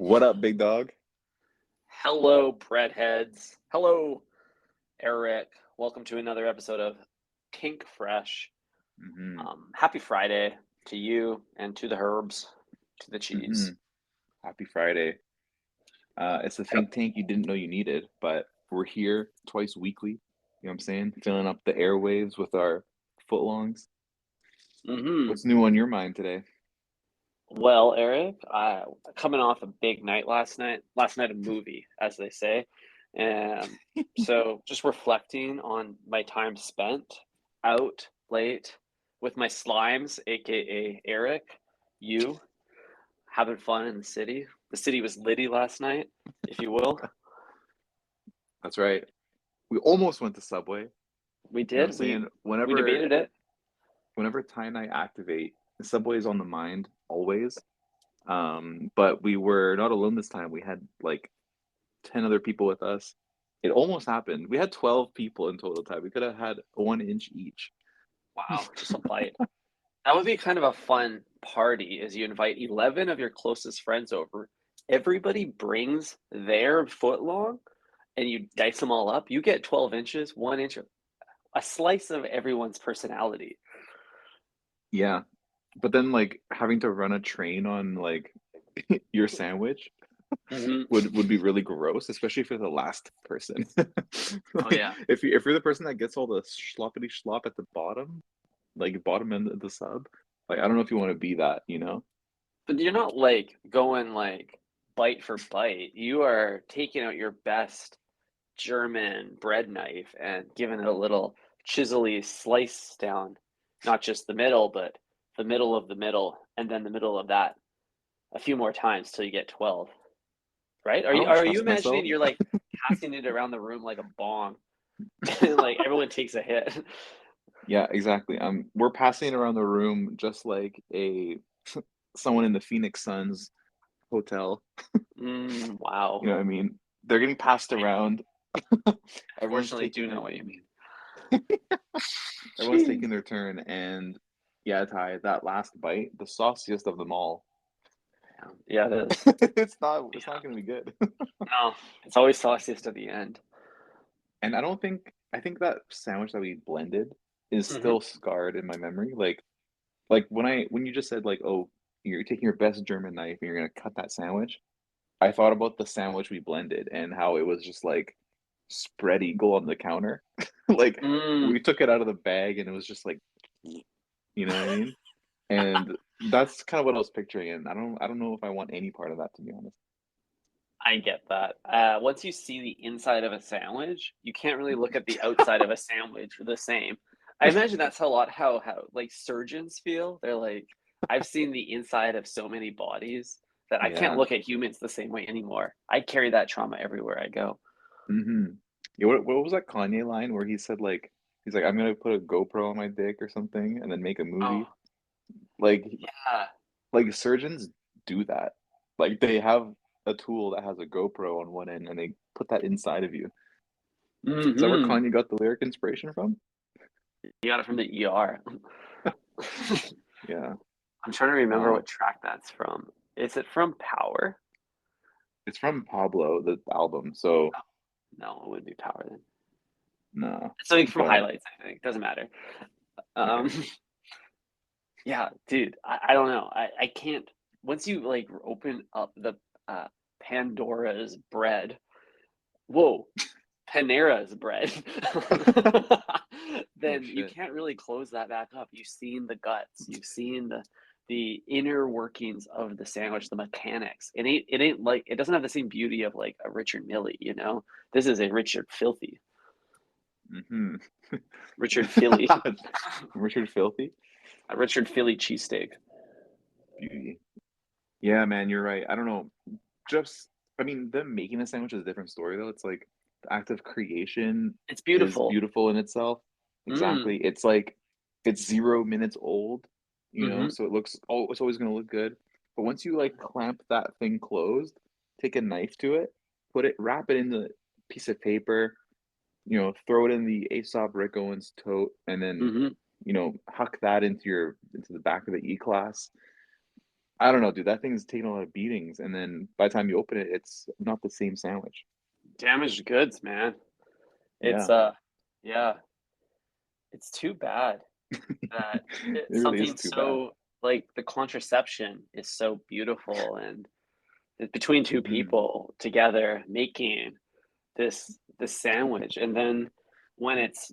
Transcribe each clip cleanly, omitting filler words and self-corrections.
What up, big dog? Hello, breadheads. Hello, Eric. Welcome to another episode of Pink Fresh. Mm-hmm. Happy Friday to you and to the herbs, to the Mm-hmm. cheese. Happy Friday. It's the Yep. think tank you didn't know you needed, but we're here twice weekly. You know what I'm saying? Filling up the airwaves with our footlongs. hmm What's new on your mind today? Well, Eric, coming off a big night last night. Last night a movie, as they say, and so just reflecting on my time spent out late with my slimes, aka Eric, you. Having fun in the city. The city was litty last night, if you will. That's right. We almost went to Subway. You We know what I'm did. We saying? we Whenever debated it. whenever Ty and I activate, Subway is on the mind always. But we were not alone this time. We had like 10 other people with us. It almost happened. We had 12 people in total time. We could have had 1 inch each. Wow, just a bite. That would be kind of a fun party is you invite 11 of your closest friends over. Everybody brings their foot long and you dice them all up. You get 12 inches, 1 inch, a slice of everyone's personality. Yeah, but then like having to run a train on like your sandwich hmm would be really gross, especially for the last person. Oh Like yeah. if you're the person that gets all the sloppity slop at the bottom, like bottom end of the sub, like I don't know if you want to be that, you know? But you're not like going like bite for bite. You are taking out your best German bread knife and giving it a little chisely slice down, not just the middle, but the middle of the middle, and then the middle of that a few more times till you get 12. Right? Are I you don't are you trust imagining myself. you're like passing it around the room like a bong and like everyone takes a hit? Yeah, exactly. We're passing it around the room just like a someone in the Phoenix Suns hotel. Wow. You know what I mean? They're getting passed I around. Everyone's unfortunately do taking know their what you mean. everyone's Jeez. taking their turn, and yeah, Ty, that last bite, the sauciest of them all. Yeah, it is. It's not gonna be good. No, it's always sauciest at the end. And I think that sandwich that we blended is hmm still scarred in my memory. Like when you just said like, oh, you're taking your best German knife and you're gonna cut that sandwich. I thought about the sandwich we blended and how it was just like spread eagle on the counter. Like Mm. we took it out of the bag and it was just like, you know what I mean? And that's kind of what I was picturing, and I don't know if I want any part of that, to be honest. I get that. Once you see the inside of a sandwich, you can't really look at the outside of a sandwich the same. I imagine that's a lot how like surgeons feel. They're like, I've seen the inside of so many bodies that I can't Yeah. look at humans the same way anymore. I carry that trauma everywhere I go. hmm Yeah, what was that Kanye line where he said like he's like I'm gonna put a GoPro on my dick or something and then make a movie? Oh, Like yeah. like surgeons do that. Like they have a tool that has a GoPro on one end and they put that inside of you. Is that where hmm Kanye got the lyric inspiration from? You got it from the ER. Yeah. I'm trying to remember Uh, what track that's from. Is it from Power? it's from Pablo, the album. So Oh, no, it would be Power then. no, It's something from but Highlights, I think. Doesn't matter. okay. Um, Yeah, dude, I don't know. I can't once you like open up the uh Pandora's bread. Whoa, Panera's bread. Oh Then you shit. can't really close that back up. You've seen the guts. You've seen the inner workings of the sandwich, the mechanics. It ain't like it doesn't have the same beauty of like a Richard Millie, you know? This is a Richard Filthy. hmm Richard Philly. Richard Filthy? A Richard Philly cheesesteak. Beauty. Yeah, man, you're right. I don't know. Just, I mean, them making a sandwich is a different story, though. It's like the act of creation It's is beautiful. beautiful in itself. Mm. Exactly. It's like it's 0 minutes old, hmm so it's always gonna look good. But once you like clamp that thing closed, take a knife to it, wrap it in the piece of paper, throw it in the Aesop Rick Owens tote, and then, hmm huck that into the back of the E class. I don't know, dude. That thing's taking a lot of beatings, and then by the time you open it, it's not the same sandwich. Damaged goods, man. It's Yeah, yeah, it's too bad that it it's really is something too bad. so like the contraception is so beautiful and between two Hmm. people together making this sandwich and then when it's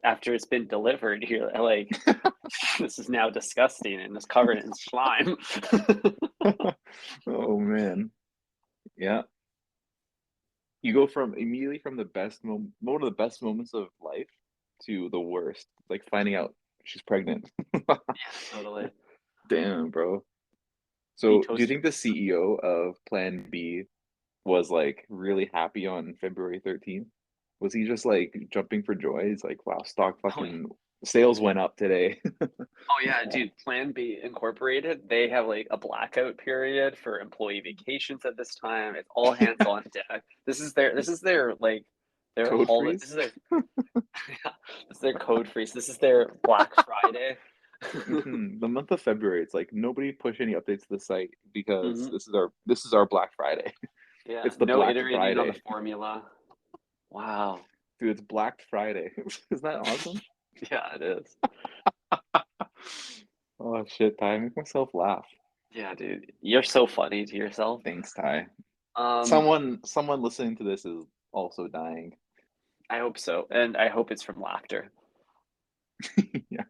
after it's been delivered you're like this is now disgusting and it's covered in slime. Oh man, yeah. You go from immediately from one of the best moments of life to the worst, like finding out she's pregnant. Yeah, totally. Damn, bro. You So, do you toast your think the CEO of Plan B was like really happy on February 13th? Was he just like jumping for joy? He's like, wow, stock oh, yeah. fucking sales went up today. Oh yeah, dude, Plan B Incorporated, they have like a blackout period for employee vacations at this time. It's all hands on deck. This is their like their Code holiday. freeze? This is their yeah, this is their code freeze. This is their Black Friday. The month of February, it's like nobody push any updates to the site because Hmm. this is our Black Friday. Yeah, It's the no Black iterating on the Friday. formula. Wow. Dude, it's Black Friday. Isn't that awesome? Yeah, it is. Oh shit, Ty, I make myself laugh. Yeah, dude, you're so funny to yourself. Thanks, Ty. Um, Someone listening to this is also dying. I hope so, and I hope it's from laughter. Yeah.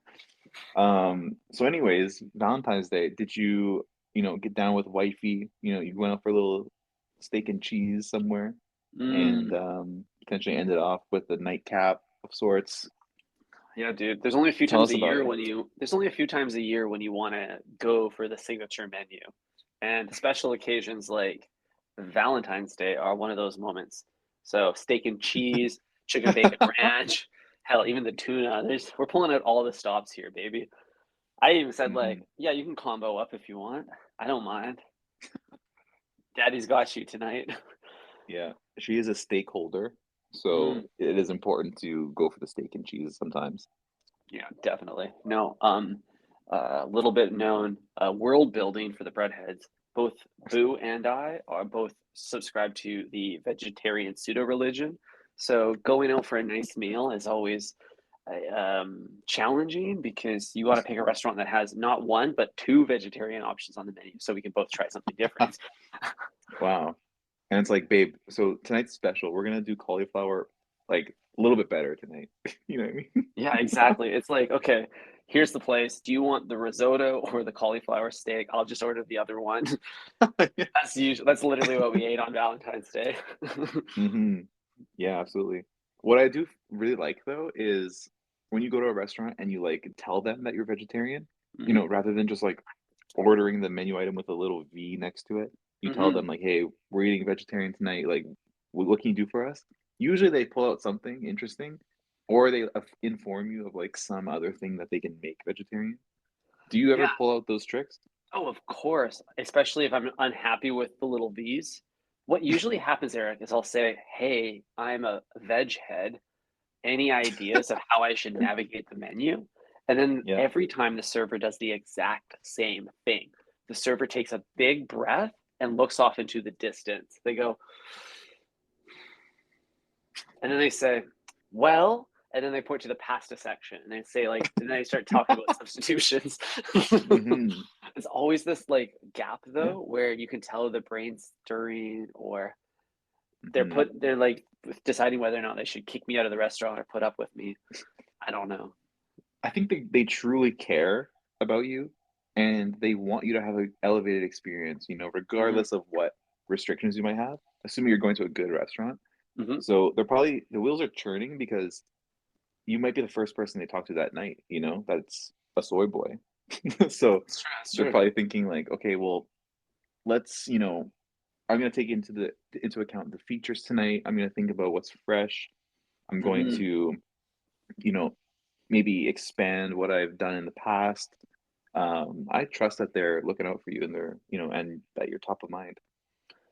So anyways, Valentine's Day, did you, get down with wifey? You went out for a little steak and cheese somewhere and Mm. potentially ended off with a nightcap of sorts. Yeah, dude. There's only a few Tell times us a about year it. when you there's only a few times a year when you want to go for the signature menu. And special occasions like Valentine's Day are one of those moments. So steak and cheese, chicken bacon ranch, hell, even the tuna. We're pulling out all the stops here, baby. I even said like, Hmm. yeah, you can combo up if you want. I don't mind. Daddy's got you tonight. Yeah, she is a stakeholder, Mm. so it is important to go for the steak and cheese sometimes. Yeah, definitely. No, little bit known world building for the breadheads. Both Boo and I are both subscribed to the vegetarian pseudo religion. So going out for a nice meal is always challenging because you got to pick a restaurant that has not one but two vegetarian options on the menu, so we can both try something different. Wow. And it's like, babe, so tonight's special. We're gonna do cauliflower like a little bit better tonight. You know what I mean? Yeah, exactly. It's like, okay, here's the place. Do you want the risotto or the cauliflower steak? I'll just order the other one. That's literally what we ate on Valentine's Day. Hmm. Yeah, absolutely. What I do really like though is when you go to a restaurant and you like tell them that you're vegetarian, Hmm. rather than just like ordering the menu item with a little V next to it, you tell Hmm. them like, "Hey, we're eating vegetarian tonight. Like, what can you do for us?" Usually they pull out something interesting, or they inform you of like some other thing that they can make vegetarian. Do you ever Yeah. pull out those tricks? Oh, of course. Especially if I'm unhappy with the little V's. What usually happens, Eric, is I'll say, "Hey, I'm a veg head. Any ideas of how I should navigate the menu?" And then Yeah. every time the server does the exact same thing. The server takes a big breath and looks off into the distance. They go, and then they say, well, and then they point to the pasta section and they say, like, and then they start talking about substitutions. Hmm. It's always this like gap Yeah. though, where you can tell the brain's stirring or Hmm. they're like deciding whether or not they should kick me out of the restaurant or put up with me. I don't know. I think they truly care about you and they want you to have an elevated experience, Hmm. regardless of what restrictions you might have, assuming you're going to a good restaurant. Hmm. So the wheels are churning because you might be the first person they talk to that night, that's a soy boy. So It's true. It's they're true. probably thinking like, okay, well, let's, I'm gonna take into account the features tonight. I'm gonna think about what's fresh. I'm going Hmm. to, you know, maybe expand what I've done in the past. I trust that they're looking out for you and and that you're top of mind.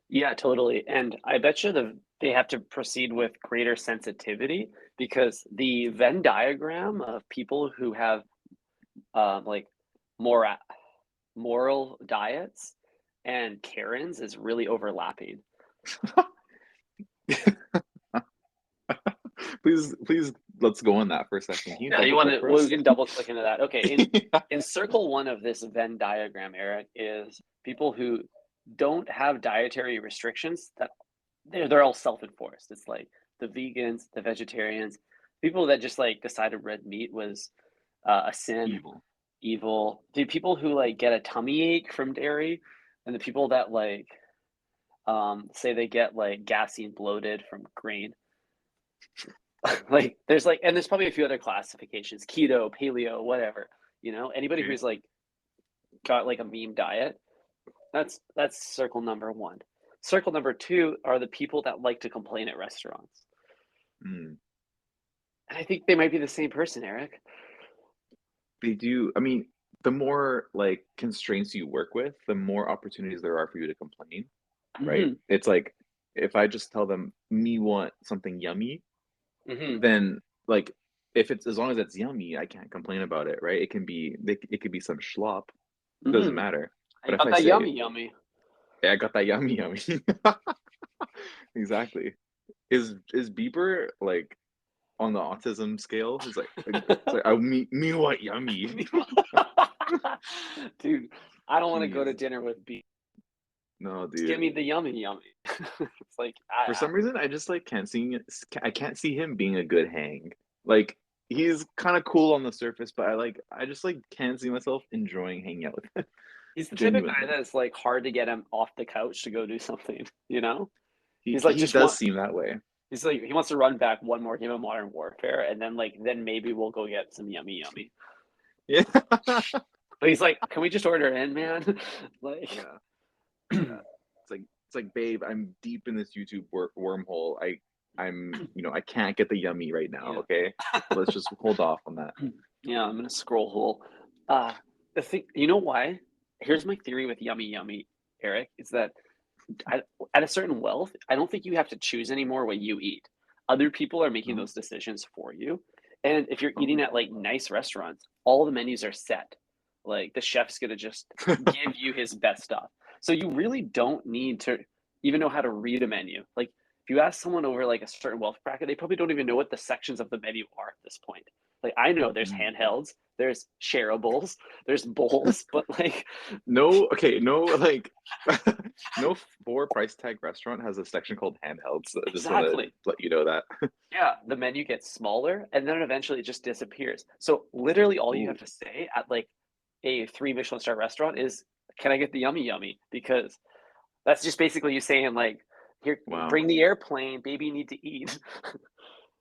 Yeah, totally. And I bet you they have to proceed with greater sensitivity because the Venn diagram of people who have like more moral diets and Karens is really overlapping. Please, let's go on that for a second. Can you Yeah, you double want click to? for Well, we us? can double click into that. Okay, Yeah. in circle one of this Venn diagram, Eric, is people who don't have dietary restrictions that they're all self-enforced. It's like the vegans, the vegetarians, people that just like decided red meat was a sin, Evil. evil. The people who like get a tummy ache from dairy, and the people that like say they get like gassy and bloated from grain. Like there's like, and there's probably a few other classifications: keto, paleo, whatever. You know, anybody Okay. who's like got like a meme diet. That's circle number one. Circle number two are the people that like to complain at restaurants. Mm. And I think they might be the same person, Eric. They do. I mean, the more like constraints you work with, the more opportunities there are for you to complain, right? Hmm. It's like if I just tell them me want something yummy, Hmm. then like if it's as long as it's yummy, I can't complain about it, right? It could be some schlop, doesn't Hmm. matter. I But if got I that say, yummy, yummy. "Hey, I got that yummy yummy," exactly. Is Bieber like on the autism scale? It's like me want yummy. Dude, I don't want to go to Jeez, dinner with B. no, Just give dude. me the yummy, yummy. It's like For some reason, I just like I can't see him being a good hang. Like he's kind of cool on the surface, but I just like can't see myself enjoying hanging out with him. he's the type of guy Genuinely. that's like hard to get him off the couch to go do something, you know? He's like He just does one. seem that way. He's like he wants to run back one more game of Modern Warfare, and then maybe we'll go get some yummy yummy. Yeah. But he's like, can we just order in, man? Like, Yeah. Yeah. It's like, babe, I'm deep in this YouTube wormhole. I can't get the yummy right now, yeah, okay? Let's just hold off on that. yeah. I'm in a scroll hole. Uh, the thing, you know why? Here's my theory with yummy yummy, Eric. Is that at, at a certain wealth, I don't think you have to choose anymore what you eat. Other people are making No? those decisions for you. And if you're eating Oh. at like nice restaurants, all the menus are set. Like the chef's gonna just give you his best stuff. So you really don't need to even know how to read a menu. Like if you ask someone over like a certain wealth bracket, they probably don't even know what the sections of the menu are at this point. Like I know there's Mm. handhelds, there's shareables, there's bowls, but like No, okay, no, like, no four price tag restaurant has a section called handhelds. I just want to exactly. let you know that. Yeah, the menu gets smaller and then eventually it just disappears. So literally all you have Ooh, to say at like a three Michelin star restaurant is, "Can I get the yummy yummy?" Because that's just basically you saying like, "Here, wow. bring the airplane, baby, you need to eat."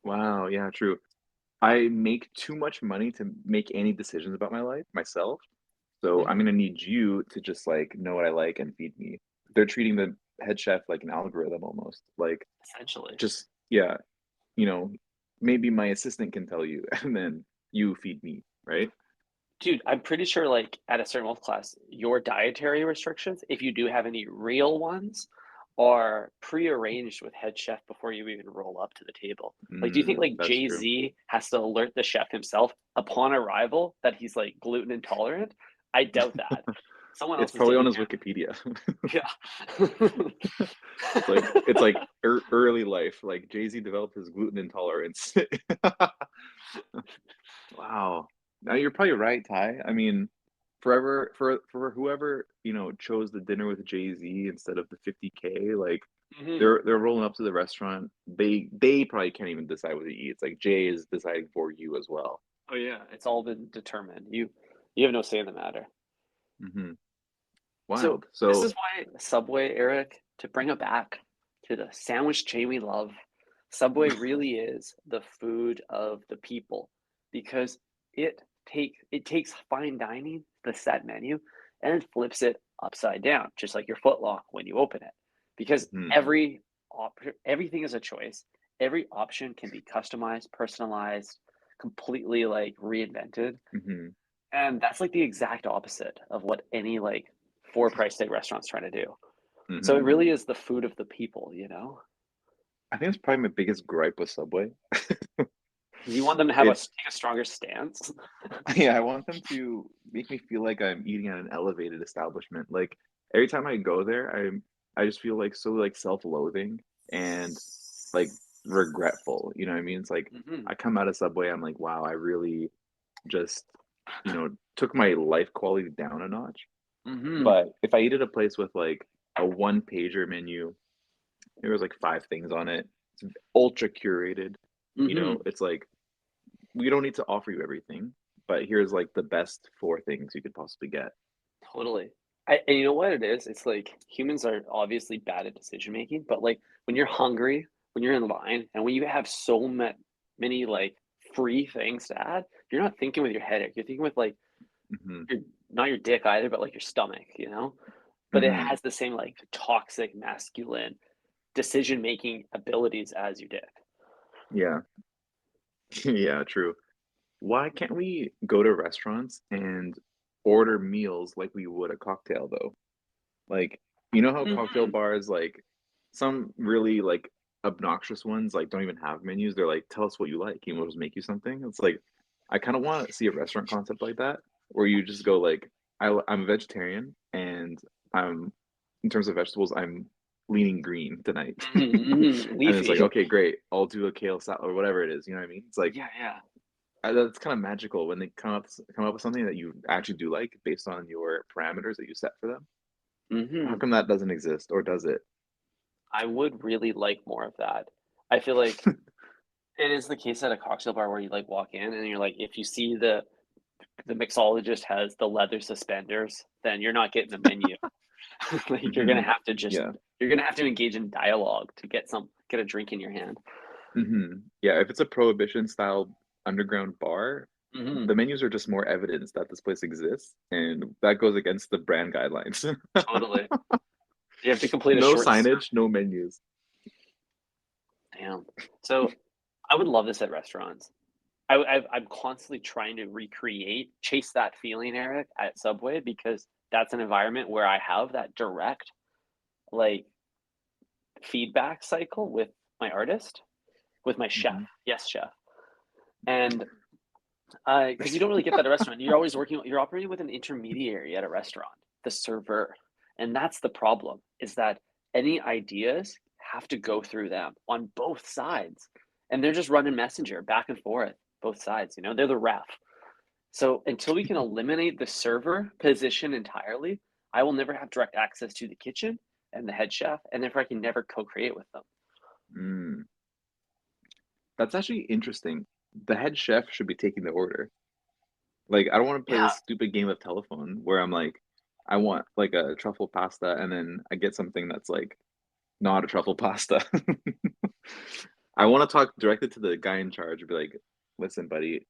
Wow, yeah, true. I make too much money to make any decisions about my life myself. So I'm Mhm. gonna need you to just like know what I like and feed me. They're treating the head chef like an algorithm almost. Like Essentially. just yeah, you know, maybe my assistant can tell you and then you feed me, right? Dude, I'm pretty sure like at a certain wealth class, your dietary restrictions, if you do have any real ones, are prearranged with head chef before you even roll up to the table. Like, do you think Mm, like that's true. Jay-Z has to alert the chef himself upon arrival that he's like gluten intolerant? I doubt that. Someone It's else is probably on taking his care Wikipedia. of it. It's like early life. Like Jay-Z developed his gluten intolerance. Wow. Now you're probably right, Ty. I mean, forever for whoever, chose the dinner with Jay-Z instead of the 50K, like Mhm. they're rolling up to the restaurant. They probably can't even decide what to eat. It's like Jay is deciding for you as well. Oh yeah, it's all been determined. You have no say in the matter. Hmm. So Wild. this So, is why Subway, Eric, to bring it back to the sandwich chain we love, Subway really is the food of the people because it takes fine dining, the set menu, and flips it upside down, just like your footlong when you open it. Because mhm, everything is a choice. Every option can be customized, personalized, completely like reinvented. mhm, And that's like the exact opposite of what any like four price tag restaurant's trying to do. So it mhm. really is the food of the people, you know? I think that's probably my biggest gripe with Subway. You want them to have It's take a stronger stance? yeah, I want them to make me feel like I'm eating at an elevated establishment. Like every time I go there, I just feel like so like self-loathing and like regretful. You know what I mean? It's like Hmm. I come out of Subway, I'm like, wow, I really just, took my life quality down a notch. Hmm. But if I eat at a place with like a one pager menu, there was like five things on it. It's ultra curated. Hmm. It's like we don't need to offer you everything, but here's like the best four things you could possibly get. Totally. And you know what it is? It's like humans are obviously bad at decision making, but like when you're hungry, when you're in line, and when you have so many like free things to add, you're not thinking with your head. You're thinking with like Hmm. your not your dick either, but like your stomach, you know? But it Hmm. has the same like toxic masculine decision making abilities as your dick. Yeah. Yeah, true. Why can't we go to restaurants and order meals like we would a cocktail though? Like, you know how cocktail Hmm. bars, like some really like obnoxious ones, like don't even have menus. They're like, tell us what you like, and we'll just make you something. It's like, I kind of want to see a restaurant concept like that, where you just go like, I'm a vegetarian, and I'm in terms of vegetables, I'm leaning green tonight, Hmm. and it's like, Leafy. okay, great, I'll do a kale salad or whatever it is. You know what I mean? It's like Yeah, yeah. that's kind of magical when they come up with something that you actually do like based on your parameters that you set for them. How Hmm. come that doesn't exist, or does it? I would really like more of that. I feel like it is the case at a cocktail bar where you like walk in and you're like, if you see the mixologist has the leather suspenders, then you're not getting the menu. Like you're gonna Hmm. have to just Yeah. you're gonna have to engage in dialogue to get a drink in your hand. Yeah, if it's a prohibition style underground bar, Hmm. the menus are just more evidence that this place exists, and that goes against the brand guidelines. Totally. You have to complete a No short signage, no menus. damn. So I would love this at restaurants. I'm constantly trying to chase that feeling, Eric, at Subway because that's an environment where I have that direct like feedback cycle with my artist, with my chef. Hmm. Yes, chef. And because you don't really get that at a restaurant. You're operating with an intermediary at a restaurant, the server. And that's the problem is that any ideas have to go through them on both sides. And they're just running messenger back and forth, both sides, they're the ref. So until we can eliminate the server position entirely, I will never have direct access to the kitchen and the head chef, and therefore I can never co-create with them. Mm, that's actually interesting. The head chef should be taking the order. Like, I don't want to play Yeah. this stupid game of telephone where I'm like, I want like a truffle pasta, and then I get something that's like not a truffle pasta. I want to talk directly to the guy in charge and be like, listen, buddy,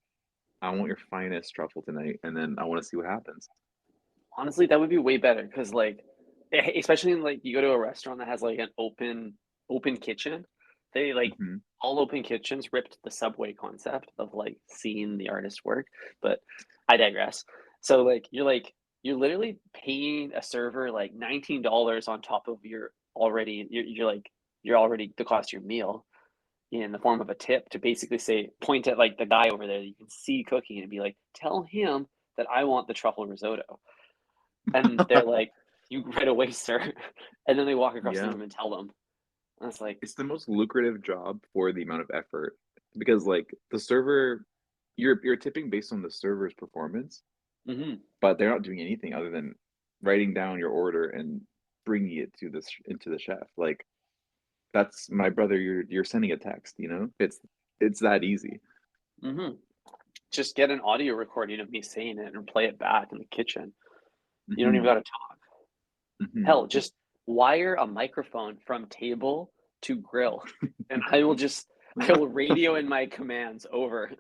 I want your finest truffle tonight, and then I want to see what happens. Honestly, that would be way better because, like, especially in like you go to a restaurant that has like an open kitchen, they like Hmm. all open kitchens ripped the Subway concept of like seeing the artist work, but I digress. So you're literally paying a server like $19 on top of your already you're already the cost of your meal in the form of a tip to basically say point at like the guy over there that you can see cooking and be like, tell him that I want the truffle risotto. And they're like, "You right away, sir." And then they walk across the Yeah, room and tell them. And it's like, it's the most lucrative job for the amount of effort because like the server, you're tipping based on the server's performance, mhm, but they're not doing anything other than writing down your order and bringing it to this into the chef. Like that's my brother. You're sending a text. It's that easy. mhm. Just get an audio recording of me saying it and play it back in the kitchen. You don't even Hmm. gotta talk. Hmm. Hell, just wire a microphone from table to grill, and I will radio in my commands over.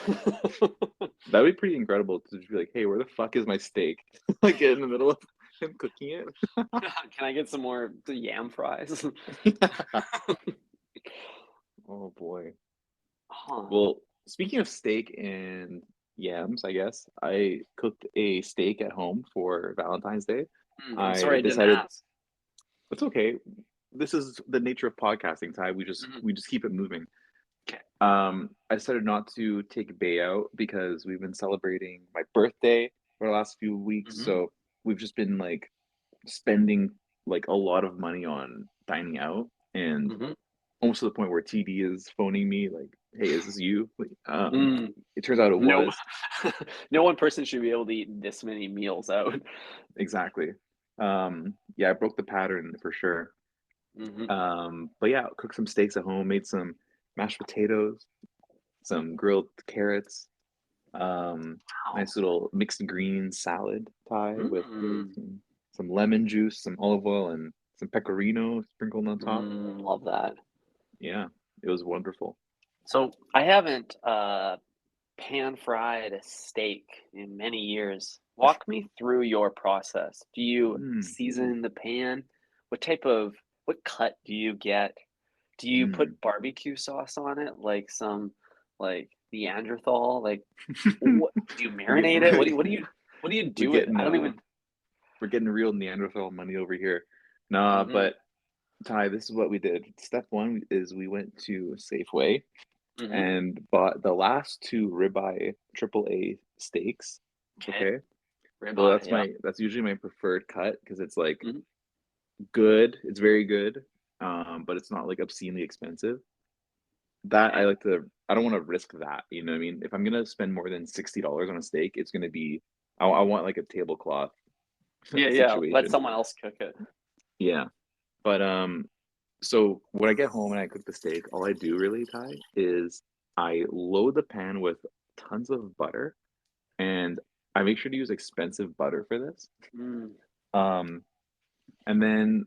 That would be pretty incredible to just be like, "Hey, where the fuck is my steak?" Like in the middle of him cooking it. Can I get some more yam fries? Oh boy. Huh. Well, speaking of steak and yams, I guess I cooked a steak at home for Valentine's Day. I'm I sorry I didn't decided ask. it's okay. This is the nature of podcasting, Ty. We just Mhm. we just keep it moving. Okay. I decided not to take Bay out because we've been celebrating my birthday for the last few weeks, Mm-hmm. so we've just been like spending like a lot of money on dining out, and Mm-hmm. almost to the point where TD is phoning me like, "Hey, is this you?" Mm. It turns out it No, was. no one person should be able to eat this many meals out. Exactly. Yeah, I broke the pattern for sure. Mm-hmm. But yeah, cooked some steaks at home, made some mashed potatoes, some grilled carrots, um, Wow. nice little mixed green salad tie with Mm. some lemon juice, some olive oil, and some pecorino sprinkled on top. Love that. Yeah, it was wonderful. So I haven't pan fried a steak in many years. Walk me through your process. Do you Mm, season the pan? What cut do you get? Do you mm. put barbecue sauce on it, like some like Neanderthal? Like what do you We're marinate it? getting What do you we're do with it? getting I don't even. we're getting real Neanderthal money over here. Nah, Mm-hmm, but Ty, this is what we did. Step one is we went to Safeway mm-hmm. and bought the last two ribeye AAA steaks. Okay, Okay. So ribeye. that's Yeah. that's usually my preferred cut because it's like Mm-hmm. good. It's very good. But it's not like obscenely expensive. That I Okay. like to I don't want to risk that, you know what I mean? If I'm gonna spend more than $60 on a steak, it's gonna be I want like a tablecloth Yeah, yeah. Let situation. someone else cook it. Yeah. But so when I get home and I cook the steak, all I do really, Ty, is I load the pan with tons of butter, and I make sure to use expensive butter for this. Mm, Um, and then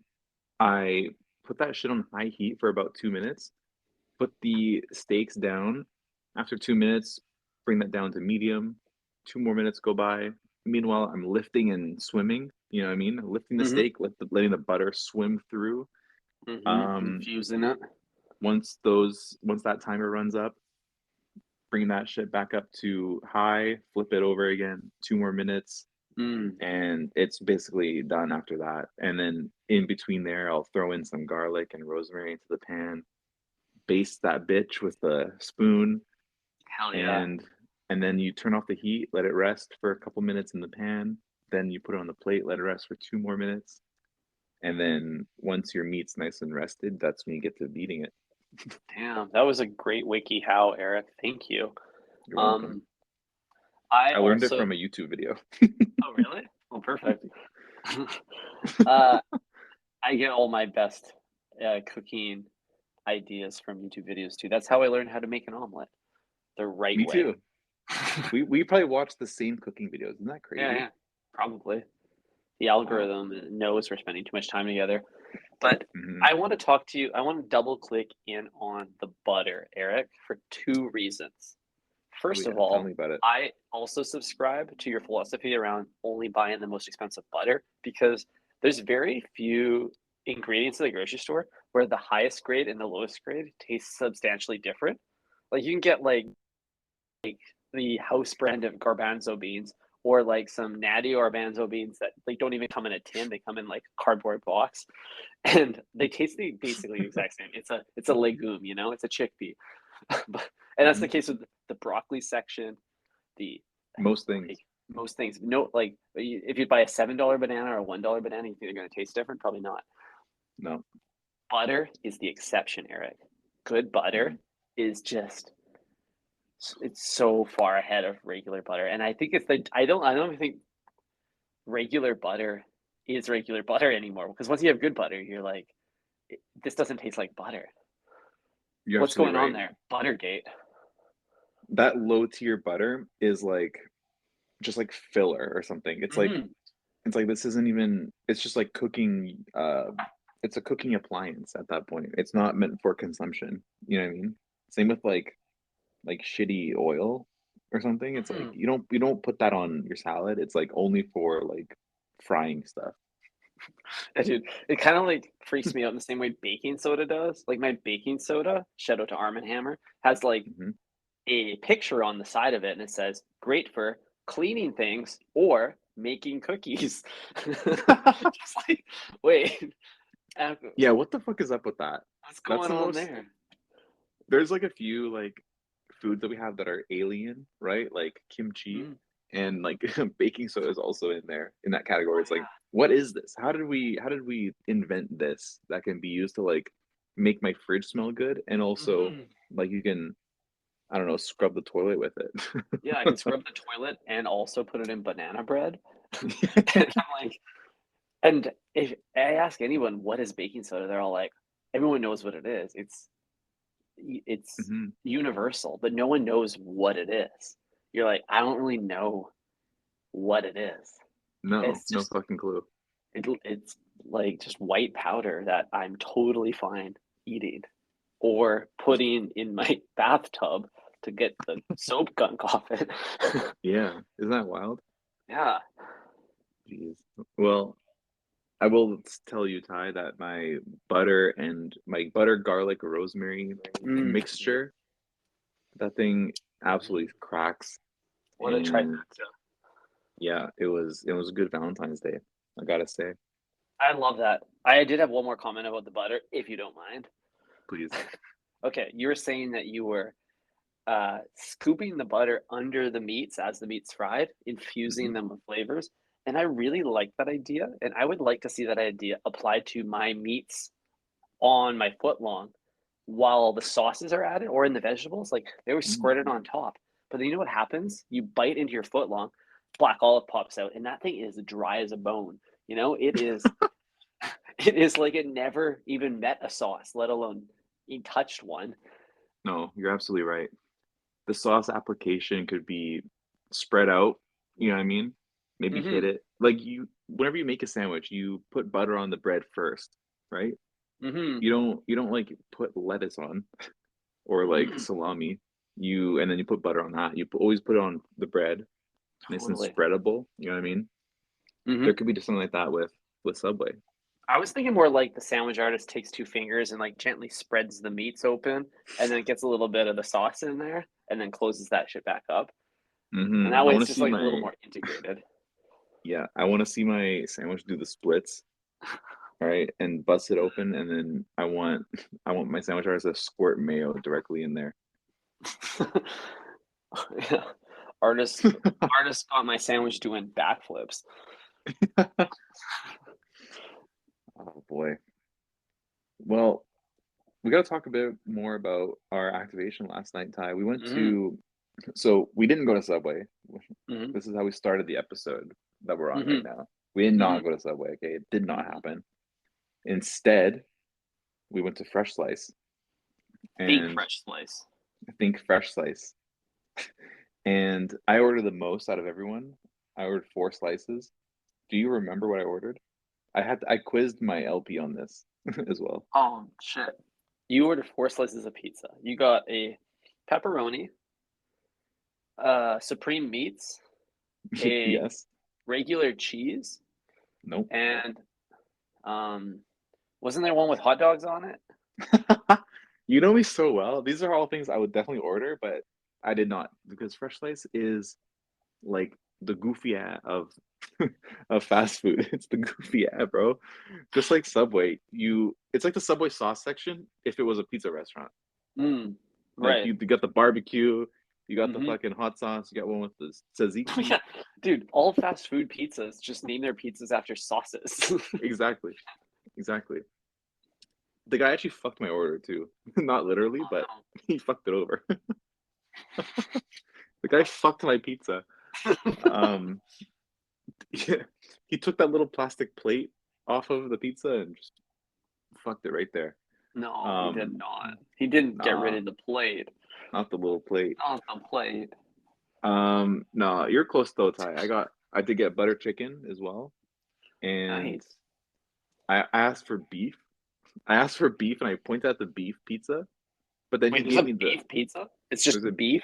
I put that shit on high heat for about 2 minutes, put the steaks down. After 2 minutes, bring that down to medium. 2 more minutes go by. Meanwhile, I'm lifting and swimming. You know what I mean? Lifting the mm-hmm, steak, letting the butter swim through. mm-hmm. Um, Infusing it. once that timer runs up, bring that shit back up to high, flip it over again, 2 more minutes, Mm. and it's basically done after that. And then in between there, I'll throw in some garlic and rosemary into the pan, baste that bitch with a spoon, Hell yeah. and and then you turn off the heat, let it rest for a couple minutes in the pan. Then you put it on the plate, let it rest for 2 more minutes, and then once your meat's nice and rested, that's when you get to eating it. Damn, that was a great wiki how, Eric. Thank you. You're welcome. Um, I I learned it also. from a YouTube video. Oh, really? Oh, perfect. uh, I get all my best cooking ideas from YouTube videos too. That's how I learned how to make an omelet the right Me way. too. We probably watch the same cooking videos. Isn't that Yeah, crazy? yeah, probably. The Wow. algorithm knows we're spending too much time together. But Hmm. I want to talk to you. I want to double click in on the butter, Eric, for two reasons. Oh First of yeah, tell all, me about it. I also subscribe to your philosophy around only buying the most expensive butter because there's very few ingredients at the grocery store where the highest grade and the lowest grade taste substantially different. Like you can get like the house brand of garbanzo beans or like some natty garbanzo beans that like don't even come in a tin, they come in like a cardboard box and they taste basically the exact same. It's a legume, it's a chickpea. But, and that's Hmm. the case with the broccoli section, the Most like things. most things. No, like if you buy a $7 banana or a $1 banana, you think they're going to taste different? Probably not. No. Butter is the exception, Eric. Good butter Hmm. is just it's so far ahead of regular butter, and I think it's the I don't even think regular butter is regular butter anymore because once you have good butter, you're like, this doesn't taste like butter. You're What's absolutely going on right. there? Buttergate. That low tier butter is like just like filler or something. Hmm. It's like this isn't even it's just like cooking it's a cooking appliance at that point. It's not meant for consumption. You know what I mean? Same with like shitty oil or something. It's like Hmm. you don't put that on your salad. It's like only for like frying stuff. Dude, it kind of like freaks me out in the same way baking soda does. Like my baking soda, shout out to Arm& and Hammer, has like Hmm. a picture on the side of it and it says, great for cleaning things or making cookies. Just like, wait, uh, Yeah, what the fuck is up with that? what's That's going the on most there? there's like a few like foods that we have that are alien, right? Like kimchi Mm. and like baking soda is also in there in that Oh category. It's like, yeah. what is this? How did we invent this that can be used to like make my fridge smell good and also Hmm. like you can, I don't know, scrub the toilet with Yeah, I can scrub the toilet and also put it in banana bread. And it. I'm like, and if I ask anyone what is baking soda, they're all like, everyone knows what it is. It's Mhm. universal, but no one knows what it is. You're like, I don't really know what it is. No, It's no just fucking clue. it's like just white powder that I'm totally fine eating or putting in my bathtub to get the soap gunk off it. Yeah, isn't that wild? Yeah. Jeez. Well, I will tell you, Ty, that my butter, garlic, rosemary Mm. mixture, that thing absolutely cracks. What a And trifecta. yeah, it was a good Valentine's Day, I gotta say. I love that. I did have one more comment about the butter, if you don't mind. Please. Okay, you were saying that you were scooping the butter under the meats as the meat's fried, infusing Hmm. them with flavors. And I really like that idea. And I would like to see that idea applied to my meats on my footlong while the sauces are added or in the vegetables. Like they were Mm. squirted on top. But then you know what happens? You bite into your footlong, black olive pops out, and that thing is dry as a bone. You know, it is it is like it never even met a sauce, let alone he touched one. No, you're absolutely right. The sauce application could be spread out, you know what I mean? Maybe hit Mhm. it. Like whenever you make a sandwich, you put butter on the bread first, right? Mhm. You don't like put lettuce on or like Mm. salami. And then you put butter on that. Always put it on the bread, nice and Totally. spreadable. You know what I mean? There Mhm. could be just something like that with Subway. I was thinking more like the sandwich artist takes 2 fingers and, like, gently spreads the meats open, and then gets a little bit of the sauce in there, and then closes that shit back up, and that I way want it's to just, see like, a little my more integrated. Yeah, I want to see my sandwich do the splits, all right, and bust it open, and then I want my sandwich artist to squirt mayo directly in there. Yeah. Artist artist got my sandwich doing backflips. Oh boy. Well, we got to talk a bit more about our activation last night, Ty. Mhm. So we didn't go to Subway. Mhm. This is how we started the episode that we're on right Mhm. now. We did not Mhm. go to Subway, okay? It did not Mhm. happen. Instead, we went to Freshslice Think and fresh slice. I think Freshslice. And I ordered the most out of everyone. I ordered 4 slices. Do you remember what I ordered? I quizzed my LP on this as well. Oh, shit. You ordered 4 slices of pizza. You got a pepperoni, supreme meats, a Yes. regular cheese, Nope. and, um, wasn't there one with hot dogs on it? You know me so well. These are all things I would definitely order, but I did not because Fresh Slice is like the goofy ad of of fast food. It's the goofy ad, bro. Just like Subway, it's like the Subway sauce section if it was a pizza restaurant. Mm, Like right. you got the barbecue, you got the Mhm. fucking hot sauce, you got one with the tzatziki. Yeah. Dude, all fast food pizzas just name their pizzas after sauces. Exactly. Exactly. The guy actually fucked my order too. Not literally, but Oh, he fucked it over. The guy fucked my pizza. no. Um, yeah, he took that little plastic plate off of the pizza and just fucked it right there. No, he did Um, not. He didn't get rid nah, of the plate. not the little plate. Not the plate. Nah, you're close though, Ty. I did get butter chicken as well, and Nice. I asked for beef. I asked for beef, and I pointed at the beef pizza, but then he Wait, there's gave a me the beef pizza? It's there's just a beef?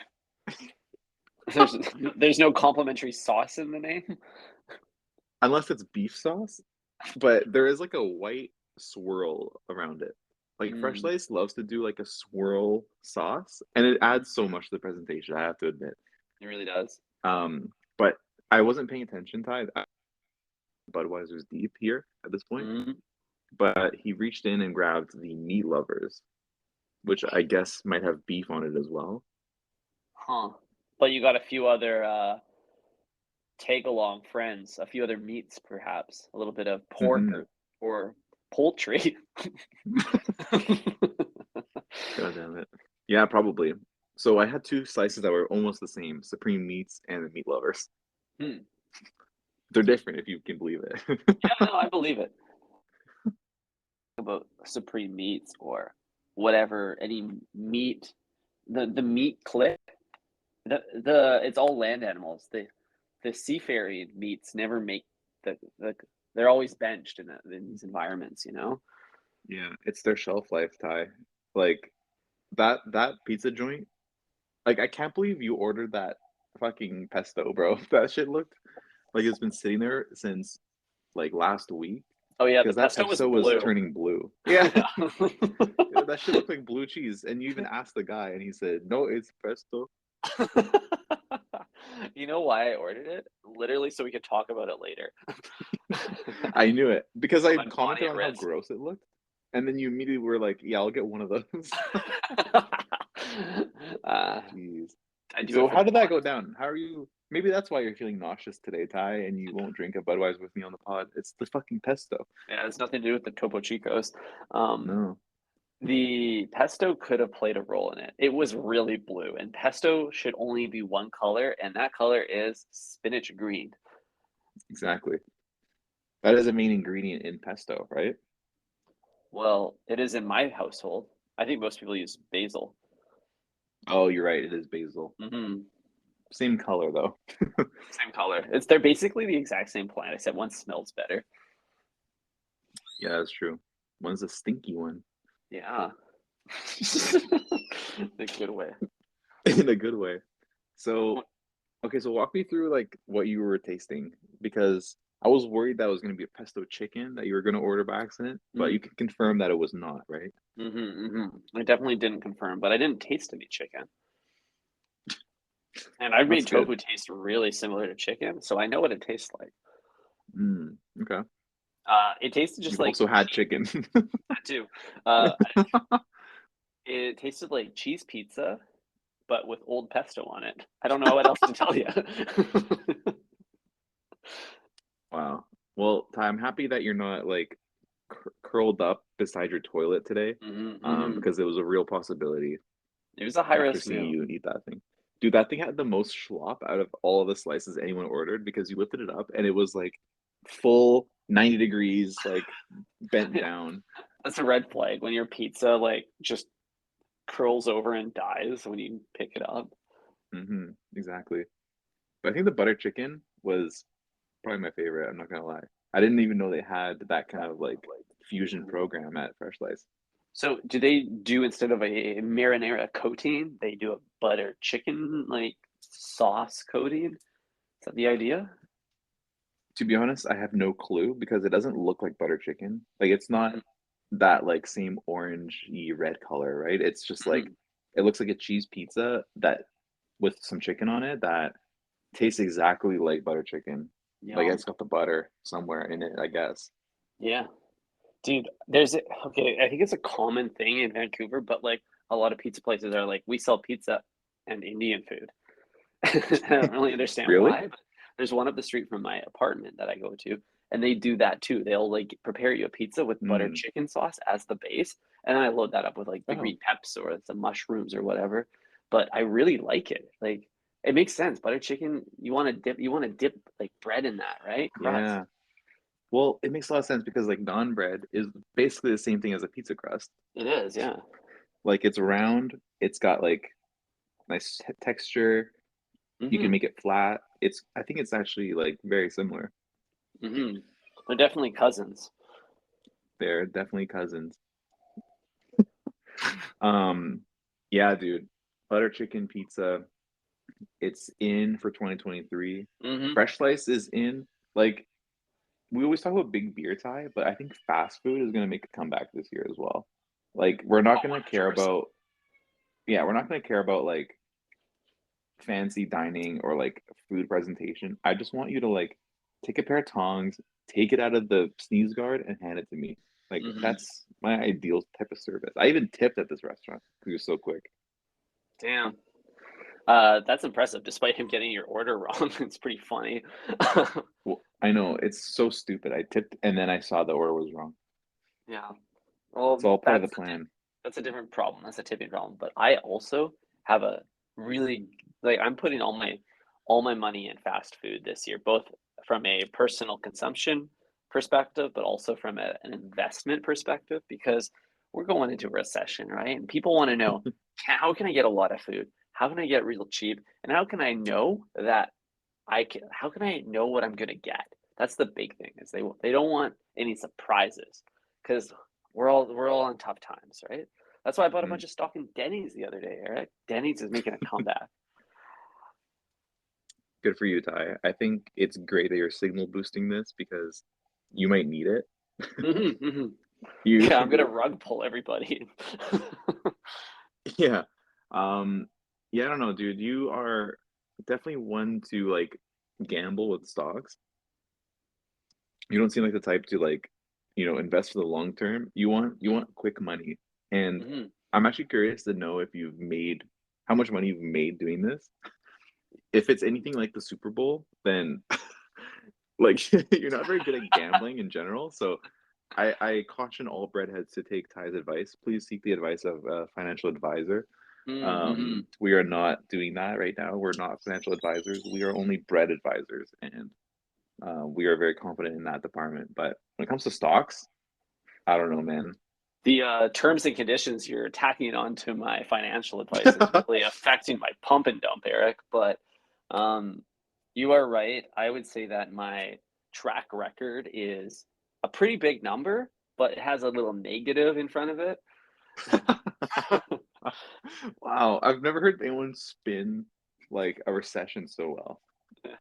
There's there's no complimentary sauce in the name? unless it's beef sauce, but there is like a white swirl around it. Like Fresh Mm, Slice loves to do like a swirl sauce, and it adds so much to the presentation, I have to admit. it really does. But I wasn't paying attention, Ty. Budweiser's deep here at this point, Mm, but he reached in and grabbed the meat lovers. which I guess might have beef on it as well. Huh. But you got a few other tag along friends, a few other meats perhaps, a little bit of pork Hmm. or poultry. God damn it. Yeah, probably. So I had two slices that were almost the same, Supreme Meats and the Meat Lovers. Hmm. They're different if you can believe it. Yeah, no, I believe it. About supreme meats or whatever, any meat, the meat clip, the it's all land animals. The seafaring meats never make the they're always benched in these environments, you know? Yeah, it's their shelf life, Ty. Like that pizza joint, like I can't believe you ordered that fucking pesto, bro. That shit looked like it's been sitting there since like last week Oh yeah, the because that pesto was pesto was blue. turning blue. Yeah, Yeah. that shit looked like blue cheese. And you even asked the guy, and he said, "No, it's pesto." You know why I ordered it? Literally so we could talk about it later. I knew it because Put I my body commented at on how risk. gross it looked, and then you immediately were like, "Yeah, I'll get one of those." Uh, Jeez. I do it So for how the did that go modesty. down? How are you? Maybe that's why you're feeling nauseous today, Ty, and you won't drink a Budweiser with me on the pod. It's the fucking pesto. Yeah, it's nothing to do with the Topo Chicos. Um, No. the pesto could have played a role in it. It was really blue, and pesto should only be one color, and that color is spinach green. Exactly. That is a main ingredient in pesto, right? Well, it is in my household. I think most people use basil. Oh, you're right. It is basil. Hmm. Same color though. Same color. They're basically the exact same plant, except one smells better. Yeah, that's true. One's a stinky one Yeah. In a good way. in a good way. So, okay, so walk me through like what you were tasting because I was worried that it was going to be a pesto chicken that you were going to order by accident, but you Mm, can confirm that it was not, right? I definitely didn't confirm, but I didn't taste any chicken. And I've That's made good. tofu taste really similar to chicken, so I know what it tastes like. Okay. It tasted just You've like also had cheese chicken. too. Uh, it tasted like cheese pizza, but with old pesto on it. I don't know what else to tell you. Wow. Well, Ty, I'm happy that you're not like curled up beside your toilet today, because it was a real possibility It was a high after risk seeing move. you eat that thing. Dude, that thing had the most schlop out of all the slices anyone ordered because you lifted it up and it was like full 90 degrees, like bent down. That's a red flag when your pizza like just curls over and dies when you pick it up. Exactly. But I think the butter chicken was probably my favorite. I'm not gonna lie. I didn't even know they had that kind of like fusion program at Freshslice. So, do they do instead of a marinara coating, they do a butter chicken like sauce coating? Is that the idea? To be honest, I have no clue because it doesn't look like butter chicken. Like it's not Mhm, that like same orangey red color, right? It's just like mhm. it looks like a cheese pizza that with some chicken on it that tastes exactly like butter chicken. Like Yum. it's got the butter somewhere in it, I guess. Yeah. Dude, there's okay, I think it's a common thing in Vancouver, but like a lot of pizza places are like, we sell pizza and Indian food. I don't really understand Really? why, but there's one up the street from my apartment that I go to, and they do that too. They'll like prepare you a pizza with buttered Mm. chicken sauce as the base, and then I load that up with like the Oh, green peps or some mushrooms or whatever. But I really like it. Like it makes sense. Buttered chicken, you want to dip like bread in that, right? Crust. yeah. Well, it makes a lot of sense because like naan bread is basically the same thing as a pizza crust. It is, yeah. Like it's round, it's got like nice texture. You can Mm-hmm. make it flat. It's I think it's actually like very similar. Mm-hmm. They're definitely cousins. They're definitely cousins. Um, yeah, dude. Butter chicken pizza. It's in for 2023. Mm-hmm. Fresh Slice is in. Like we always talk about big beer tie, but I think fast food is gonna make a comeback this year as well. Like we're not Oh, gonna care 100%. about yeah, we're not gonna care about like fancy dining or like food presentation. I just want you to like take a pair of tongs, take it out of the sneeze guard, and hand it to me. Like Hmm. that's my ideal type of service. I even tipped at this restaurant because it was so quick. Damn. That's impressive, despite him getting your order wrong. It's pretty funny. Well, I know it's so stupid. I tipped and then I saw the order was wrong. Yeah. It's Well, all part of the plan. that's a different problem. That's a tipping problem. But I also have a really like I'm putting all my money in fast food this year, both from a personal consumption perspective, but also from an investment perspective, because we're going into a recession, right? And people want to know, how can I get a lot of food? How can I get real cheap? And how can I know that how can I know what I'm gonna get? That's the big thing is they don't want any surprises because we're all in tough times, right? That's why I bought a Mm. bunch of stock in Denny's the other day, Eric. Denny's is making a comeback. Good for you, Ty. I think it's great that you're signal boosting this because you might need it. Hmm, hmm. You, Yeah, I'm gonna rug pull everybody. yeah. Um, yeah, I don't know, dude. You are definitely one to like gamble with stocks. You don't seem like the type to like, invest for the long term. You want quick money. And Hmm. I'm actually curious to know if you've made how much money you've made doing this. If it's anything like the Super Bowl, then like you're not very good at gambling in general. So I caution all breadheads to take Ty's advice. Please seek the advice of a financial advisor. Mm-hmm. We are not doing that right now. We're not financial advisors. We are only bread advisors, and we are very confident in that department. But when it comes to stocks, I don't know, man. The terms and conditions you're tacking onto my financial advice is really affecting my pump and dump, Eric. But um, you are right. I would say that my track record is a pretty big number, but it has a little negative in front of it. Wow, I've never heard anyone spin like a recession so well. It's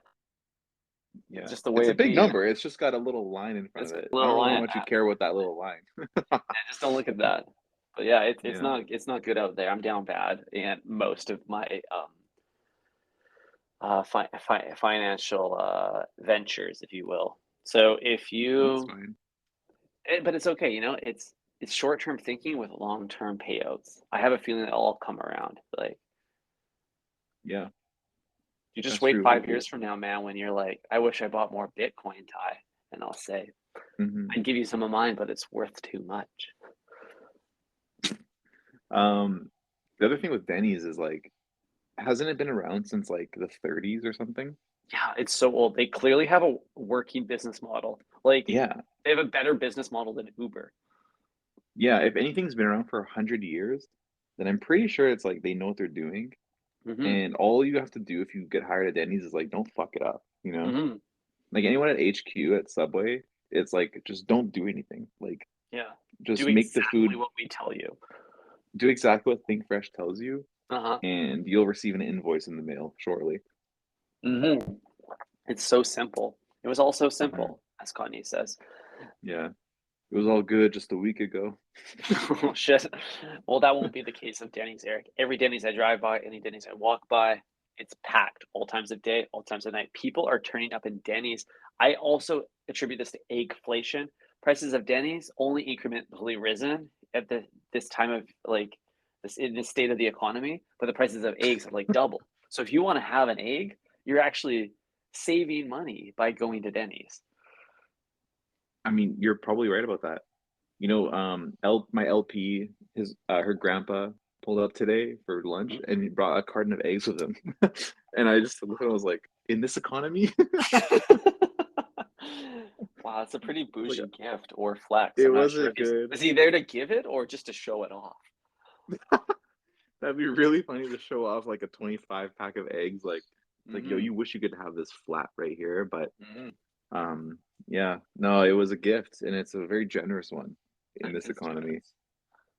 Yeah, just the it's way a it big be. number. It's just got a little line in front It's of it. a I little don't know how line. much you care what that little line. Just don't look at that. But yeah, Yeah, it's not good out there. I'm down bad, and most of my financial ventures, if you will. So if that's you, fine. but it's okay, it's short term thinking with long term payouts. I have a feeling it'll all come around. Like Yeah, you just that's wait true. 5 years from now, man, when you're like, I wish I bought more Bitcoin, Ty, and I'll say, Hmm. I'd give you some of mine, but it's worth too much. Um, the other thing with Denny's is like, hasn't it been around since like the 30s or something? Yeah, it's so old. They clearly have a working business model. Like Yeah, they have a better business model than Uber. yeah. If anything's been around for 100 years, then I'm pretty sure it's like they know what they're doing. Hmm, And all you have to do if you get hired at Denny's is like, don't fuck it up, you know? hmm. Like anyone at HQ at Subway, it's like just don't do anything. Like Yeah. Do just make the exactly food, what we tell you. do exactly what Think Fresh tells you, Uh-huh. and you'll receive an invoice in the mail shortly. Hmm. It's so simple. It was all so Hmm. simple, as Kanye says. Yeah, it was all good just a week ago. Oh, shit. Well, that won't be the case of Denny's, Eric. Every Denny's I drive by, any Denny's I walk by, it's packed all times of day, all times of night. People are turning up in Denny's. I also attribute this to eggflation. Prices of Denny's only incrementally risen at this time of like this in this state of the economy, but the prices of eggs have like doubled. So if you want to have an egg, you're actually saving money by going to Denny's. I mean, you're probably right about that. My LP, his her grandpa pulled up today for lunch, and he brought a carton of eggs with him. And I just looked and I was like, in this economy, Wow, that's a pretty like bougie gift or flex. it I'm not sure if wasn't good. is he there to give it or just to show it off? That'd be really funny to show off like a 25 pack of eggs. Like, yo, Hmm, you wish you could have this flat right here, but hmm. um, yeah, no, it was a gift, and it's a very generous one in That this is economy. generous.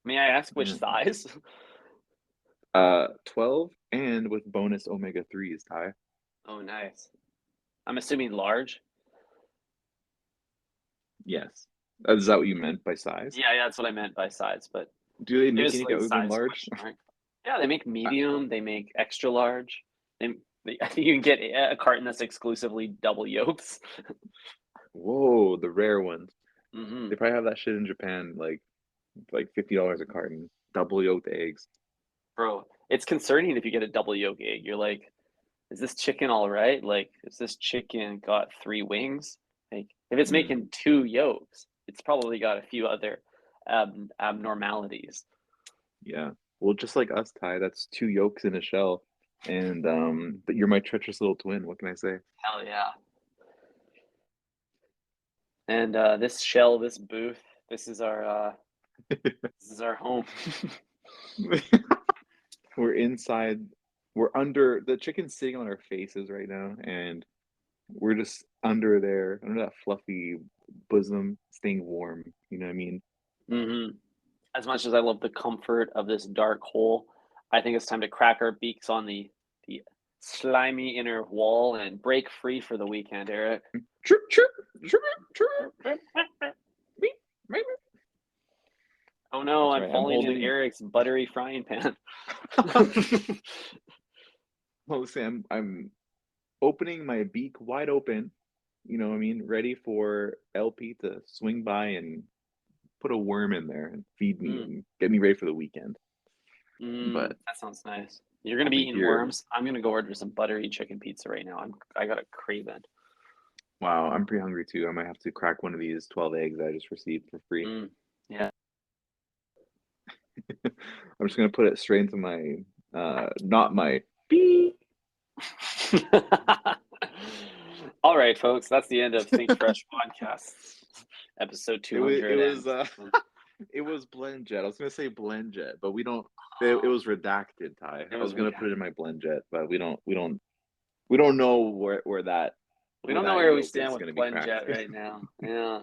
May I ask which Yeah. size? 12 and with bonus omega 3s, Ty. Oh, nice. I'm assuming large. Yes. Is that what you meant by size? Yeah, yeah, that's what I meant by size, but Do they it make was anything like other than size large? question mark. Yeah, they make Uh, medium, they make extra large. I think you can get a carton that's exclusively double yolks. Whoa, the rare ones. Mm-hmm. They probably have that shit in Japan, like $50 a carton, double yolked eggs. Bro, it's concerning if you get a double yolk egg. You're like, is this chicken all right? Like, is this chicken got three wings? Like, if it's Mm, making two yolks, it's probably got a few other abnormalities. yeah. Well, just like us, Ty, that's two yolks in a shell. And but you're my treacherous little twin. What can I say? Hell yeah. And this shell, this booth, this is our home. We're inside. We're under the chicken's sitting on our faces right now, and we're just under there, under that fluffy bosom, staying warm. You know what I mean? Hmm. As much as I love the comfort of this dark hole, I think it's time to crack our beaks on the slimy inner wall and break free for the weekend, Eric. Chirp, chirp, chirp, chirp. Beep, beep. Oh no, That's I'm right. I'm falling in holding. Eric's buttery frying pan. Well, Sam, I'm opening my beak wide open. You know what I mean? Ready for LP to swing by and put a worm in there and feed me Mm, and get me ready for the weekend. But that sounds nice. You're gonna over be eating here, worms. I'm gonna go order some buttery chicken pizza right now. I got a craving. wow, I'm pretty hungry too. I might have to crack one of these 12 eggs I just received for free. Mm, yeah. I'm just gonna put it straight into my not my beep. All right, folks. That's the end of Think Fresh podcast, episode It 200. was And it was blend jet. I was gonna say blend jet, but we don't it oh, was redacted, Ty. it I was was gonna put it redacted. in my blend jet, but we don't know We where don't know that where we yolk stand is with gonna be cracked. BlendJet right now. Yeah.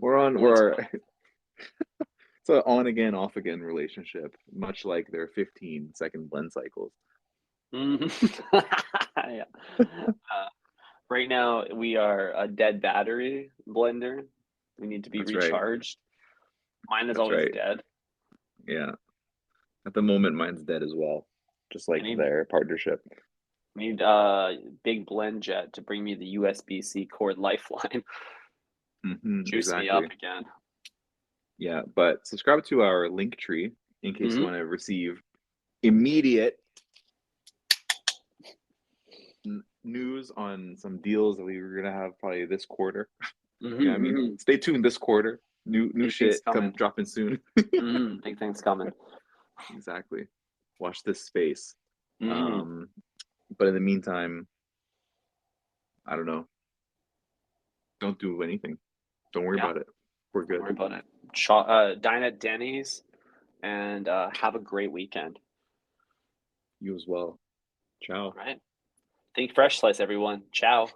We're But it's we're it's an on again, off again relationship, much like their 15-second blend cycles. Mhm. Yeah. Right now, we are a dead battery blender. We need to be That's right. recharged. Mine is That's always right. dead. Yeah. At the moment, mine's dead as well, just I like need their partnership. need big BlendJet to bring me the USB-C cord lifeline. Juice me up Exactly. again. Yeah, but subscribe to our link tree in case you Hmm. want to receive immediate news on some deals that we were gonna have probably this quarter. You know what I mean? Hmm. Stay tuned this quarter. New Big things shit come coming. dropping soon. Big things coming. Exactly. Watch this space. Hmm. Um, but in the meantime, I don't know. Don't do anything. Don't worry Yeah, about it. We're don't good. worry about it. Dine at Denny's and have a great weekend. You as well. All Ciao. right. Think Freshslice, everyone. Ciao.